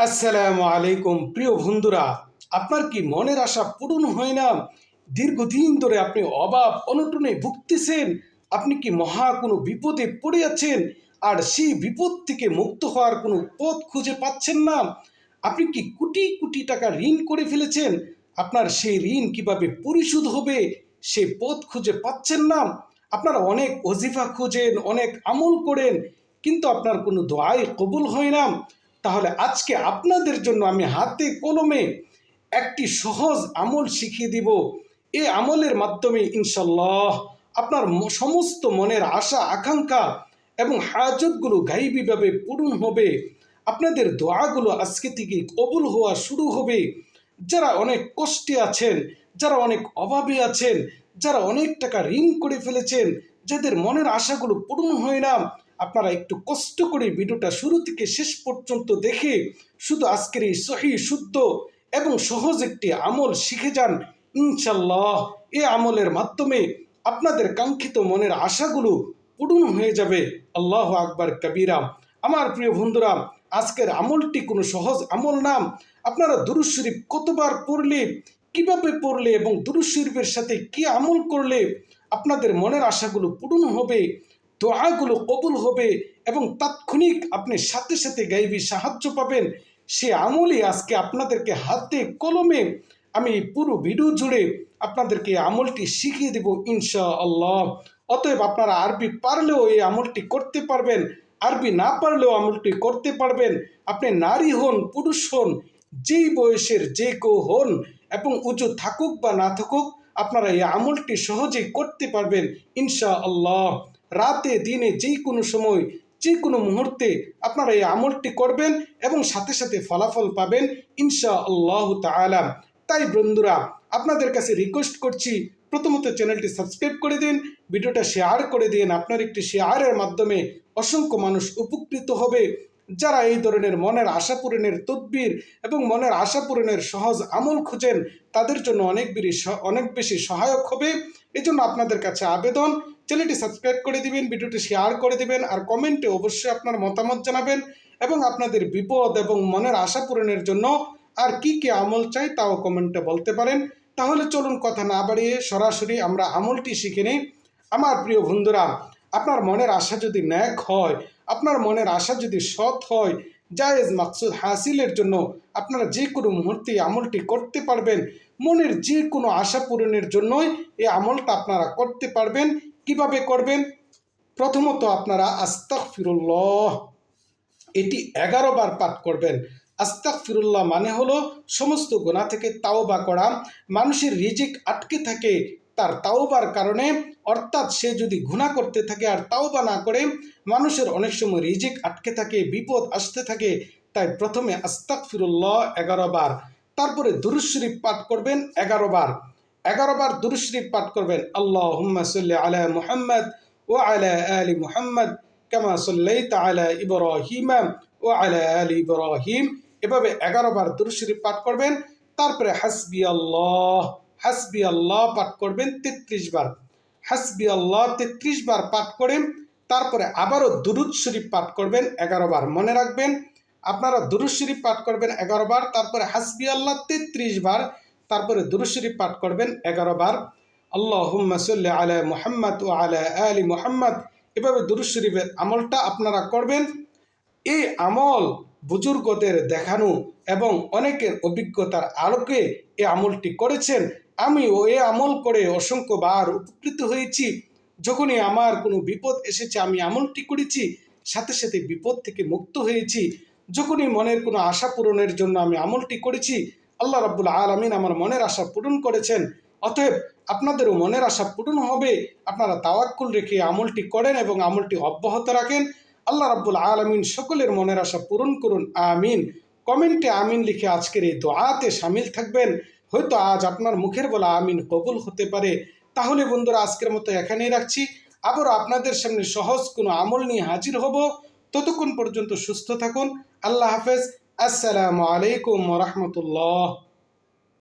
আসসালামু আলাইকুম প্রিয় বন্ধুরা, আপনার কি মনের আশা পূরণ হয় না? দীর্ঘদিন ধরে আপনি অভাব অনটনে ভুগতেছেন। আপনি কি মহা কোনো বিপদে পড়ে আছেন আর সেই বিপদ থেকে মুক্ত হওয়ার কোনো পথ খুঁজে পাচ্ছেন না? আপনি কি কোটি কোটি টাকা ঋণ করে ফেলেছেন, আপনার সেই ঋণ কিভাবে পরিশোধ হবে সেই পথ খুঁজে পাচ্ছেন না? আপনারা অনেক ওজিফা খোঁজেন, অনেক আমল করেন, কিন্তু আপনার কোনো দোয়াই কবুল হয় না। তাহলে আজকে আপনাদের জন্য আমি হাতে কলমে একটি সহজ আমল শিখিয়ে দিব। এই আমলের মাধ্যমে ইনশাল্লাহ আপনার সমস্ত মনের আশা আকাঙ্ক্ষা এবং হাজতগুলো গাইবীভাবে পূরণ হবে। আপনাদের দোয়াগুলো আজকে থেকে কবুল হওয়া শুরু হবে। যারা অনেক কষ্টে আছেন, যারা অনেক অভাবে আছেন, যারা অনেক টাকা ঋণ করে ফেলেছেন, যাদের মনের আশাগুলো পূরণ হয় না, আপনারা একটু কষ্ট করে ভিডিওটা শুরু থেকে শেষ পর্যন্ত দেখে শুধু আজকের এই সহি শুদ্ধ এবং সহজ একটি আমল শিখে যান। ইনশাল্লাহ এই আমলের মাধ্যমে আপনাদের কাঙ্ক্ষিত মনের আশাগুলো পূরণ হয়ে যাবে। আল্লাহ আকবার কবিরা। আমার প্রিয় বন্ধুরা, আজকের আমলটি কোনো সহজ আমল না। আপনারা দুরূদ শরীফ কতবার পড়লে, কিভাবে পড়লে এবং দুরূদ শরীফের সাথে কি আমল করলে আপনাদের মনের আশাগুলো পূরণ হবে, দোয়াগুলো কবুল হবে এবং তাৎক্ষণিক আপনি সাথে সাথে গাইবী সাহায্য পাবেন, সে আমলই আজকে আপনাদেরকে হাতে কলমে আমি পুরো ভিডিও জুড়ে আপনাদেরকে আমলটি শিখিয়ে দেব ইনশাআল্লাহ। অতএব আপনারা আরবি পারলেও এই আমলটি করতে পারবেন, আরবি না পারলেও আমলটি করতে পারবেন। আপনি নারী হন, পুরুষ হন, যেই বয়সের যে কেউ হন এবং উঁচু থাকুক বা না থাকুক, আপনারা এই আমলটি সহজেই করতে পারবেন ইনশাআল্লাহ। রাতে দিনে যে কোনো সময় যে কোনো মুহূর্তে আপনারা এই আমলটি করবেন এবং সাথে সাথে ফলাফল পাবেন ইনশাআল্লাহ তাআলা। তাই বন্ধুরা, আপনাদের কাছে রিকোয়েস্ট করছি, প্রথমত চ্যানেলটি সাবস্ক্রাইব করে দিন, ভিডিওটা শেয়ার করে দিন। আপনার একটি শেয়ারের মাধ্যমে অসংখ্য মানুষ উপকৃত হবে। যারা এই ধরনের মনের আশা পূরণের তদবির এবং মনের আশা পূরণের সহজ আমল খুঁজেন, তাদের জন্য অনেক বেশি সহায়ক হবে। এজন্য আপনাদের কাছে আবেদন, চ্যানেলটি সাবস্ক্রাইব করে দিবেন, ভিডিওটি শেয়ার করে দিবেন, আর কমেন্টে অবশ্যই আপনার মতামত জানাবেন এবং আপনাদের বিপদ এবং মনের আশা পূরণের জন্য আর কি কি আমল চাই তাও কমেন্টে বলতে পারেন। তাহলে চলুন কথা না বাড়িয়ে সরাসরি আমরা আমলটি শিখে নিই। আমার প্রিয় বন্ধুরা, আপনার মনের আশা যদি ন্যাক হয়, আপনার মনের আশা যদি সৎ হয়, জায়েজ মাকসুদ হাসিলের জন্য আপনারা যে কোনো মুহূর্তে আমলটি করতে পারবেন। মনের যে কোনো আশা পূরণের জন্যই এই আমলটা আপনারা করতে পারবেন। কিভাবে করবেন? প্রথমত আপনারা আস্তাগফিরুল্লাহ এটি 11 বার পাঠ করবেন। আস্তাগফিরুল্লাহ মানে হলো সমস্ত গুনাহ থেকে তাওবা করা। মানুষের রিজিক আটকে থাকে তার তাওবার কারণে, অর্থাৎ সে যদি গুনাহ করতে থাকে আর তাওবা না করে, মানুষের অনেক সময় রিজিক আটকে থাকে, বিপদ আসতে থাকে। তাই প্রথমে আস্তাগফিরুল্লাহ 11 বার, তারপরে দুরূদ শরীফ পাঠ করবেন 11 বার। 11 বার দুরূদ শরীফ পাঠ করবেন। আল্লাহুম্মা সাল্লি আলা মুহাম্মদ ওয়া আলা আলি মুহাম্মদ কামা সাল্লাইতা আলা ইব্রাহিম ওয়া আলা আলি ইব্রাহিম। এভাবে 11 বার দুরূদ শরীফ পাঠ করবেন। তারপরে হাসবি আল্লাহ পাঠ করবেন 33 বার। হাসবি আল্লাহ 33 বার পাঠ করেন। তারপরে আবারও দুরূদ শরীফ পাঠ করবেন 11 বার। মনে রাখবেন, আপনারা দুরূদ শরীফ পাঠ করবেন 11 বার, তারপরে হাসবি আল্লাহ 33 বার, তারপরে দুরূদ শরীফ পাঠ করবেন 11 বার। আল্লাহুম্মা সাল্লি আলা মুহাম্মদ ওয়া আলা আলি মুহাম্মদ। এভাবে দুরূদ শরীফের আমলটা আপনারা করবেন। এই আমল বুজুর্গদের দেখানো এবং অনেকের অভিজ্ঞতার আলোকে এই আমলটি করেছেন। আমিও এই আমল করে অসংখ্যবার উপকৃত হয়েছি। যখনই আমার কোনো বিপদ এসেছে আমি আমলটি করেছি, সাথে সাথে বিপদ থেকে মুক্ত হয়েছি। যখনই মনের কোনো আশা পূরণের জন্য আমি আমলটি করেছি, আল্লাহ রাব্বুল আলামিন আমার মনের আশা পূরণ করেছেন। অতএব আপনাদেরও মনের আশা পূরণ হবে। আপনারা তাওয়াক্কুল রেখে আমলটি করেন এবং আমলটি অব্যাহত রাখেন। আল্লাহ রাব্বুল আলামিন সকলের মনের আশা পূরণ করুন, আমিন। কমেন্টে আমিন লিখে আজকের এই দোয়াতে শামিল থাকবেন। হয়তো আজ আপনার মুখের বলা আমিন কবুল হতে পারে। তাহলে বন্ধুরা, আজকের মতো এখানেই রাখছি। আবারও আপনাদের সামনে সহজ কোনো আমল নিয়ে হাজির হব। ততক্ষণ পর্যন্ত সুস্থ থাকুন। আল্লাহ হাফেজ। আসসালামু আলাইকুম ওয়া রাহমাতুল্লাহ।